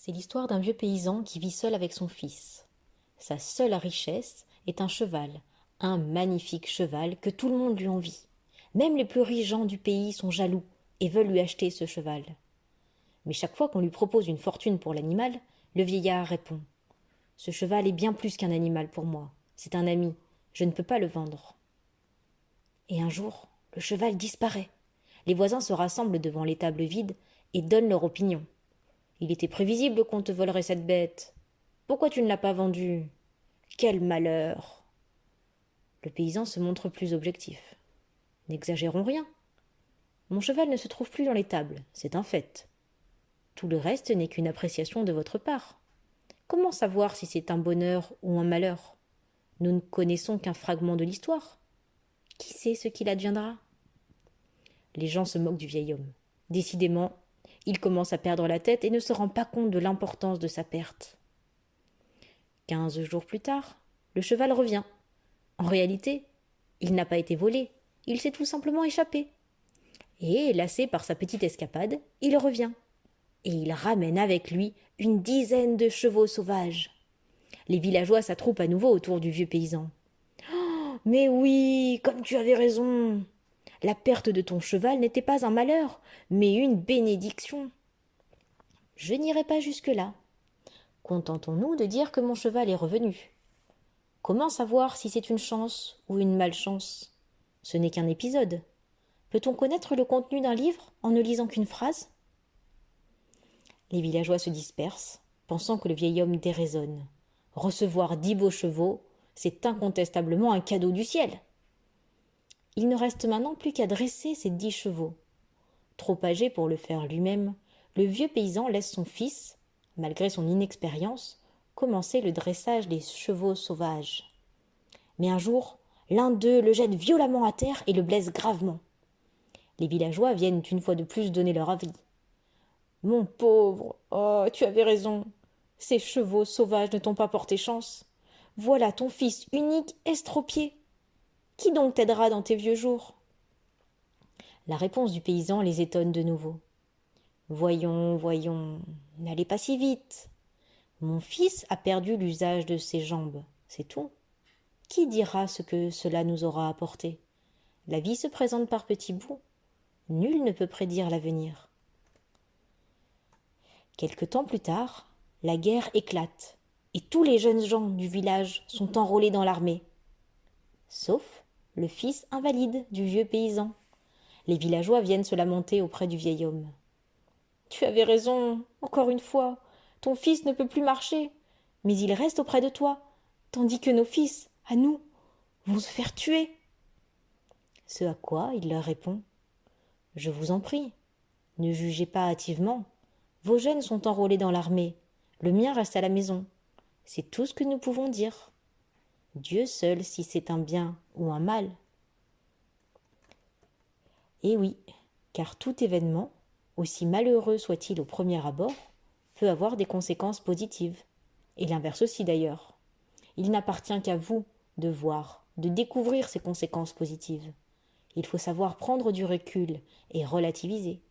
C'est l'histoire d'un vieux paysan qui vit seul avec son fils. Sa seule richesse est un magnifique cheval que tout le monde lui envie. Même les plus riches gens du pays sont jaloux et veulent lui acheter ce cheval. Mais chaque fois qu'on lui propose une fortune pour l'animal, le vieillard répond: Ce cheval est bien plus qu'un animal pour moi, c'est un ami, je ne peux pas le vendre. Et un jour, le cheval disparaît. Les voisins se rassemblent devant l'étable vide et donnent leur opinion. Il était prévisible qu'on te volerait cette bête. Pourquoi tu ne l'as pas vendue? Quel malheur! Le paysan se montre plus objectif. N'exagérons rien. Mon cheval ne se trouve plus dans l'étable, c'est un fait. Tout le reste n'est qu'une appréciation de votre part. Comment savoir si c'est un bonheur ou un malheur? Nous ne connaissons qu'un fragment de l'histoire. Qui sait ce qu'il adviendra? Les gens se moquent du vieil homme. Décidément, il commence à perdre la tête et ne se rend pas compte de l'importance de sa perte. 15 jours plus tard, le cheval revient. En réalité, il n'a pas été volé, il s'est tout simplement échappé. Et, lassé par sa petite escapade, il revient. Et il ramène avec lui une dizaine de chevaux sauvages. Les villageois s'attroupent à nouveau autour du vieux paysan. Mais oui, comme tu avais raison. La perte de ton cheval n'était pas un malheur, mais une bénédiction. Je n'irai pas jusque-là. Contentons-nous de dire que mon cheval est revenu. Comment savoir si c'est une chance ou une malchance? Ce n'est qu'un épisode. Peut-on connaître le contenu d'un livre en ne lisant qu'une phrase? Les villageois se dispersent, pensant que le vieil homme déraisonne. Recevoir 10 beaux chevaux, c'est incontestablement un cadeau du ciel. Il ne reste maintenant plus qu'à dresser ces 10 chevaux. Trop âgé pour le faire lui-même, le vieux paysan laisse son fils, malgré son inexpérience, commencer le dressage des chevaux sauvages. Mais un jour, l'un d'eux le jette violemment à terre et le blesse gravement. Les villageois viennent une fois de plus donner leur avis. Mon pauvre, oh, tu avais raison. Ces chevaux sauvages ne t'ont pas porté chance. Voilà ton fils unique estropié. Qui donc t'aidera dans tes vieux jours? La réponse du paysan les étonne de nouveau. Voyons, voyons, n'allez pas si vite. Mon fils a perdu l'usage de ses jambes, c'est tout. Qui dira ce que cela nous aura apporté? La vie se présente par petits bouts. Nul ne peut prédire l'avenir. Quelque temps plus tard, la guerre éclate, et tous les jeunes gens du village sont enrôlés dans l'armée. Sauf le fils invalide du vieux paysan. Les villageois viennent se lamenter auprès du vieil homme. Tu avais raison, encore une fois, ton fils ne peut plus marcher, mais il reste auprès de toi, tandis que nos fils, à nous, vont se faire tuer. Ce à quoi il leur répond: Je vous en prie, ne jugez pas hâtivement. Vos jeunes sont enrôlés dans l'armée, le mien reste à la maison. C'est tout ce que nous pouvons dire. Dieu seul si c'est un bien ou un mal. Et oui, car tout événement, aussi malheureux soit-il au premier abord, peut avoir des conséquences positives. Et l'inverse aussi d'ailleurs. Il n'appartient qu'à vous de voir, de découvrir ces conséquences positives. Il faut savoir prendre du recul et relativiser.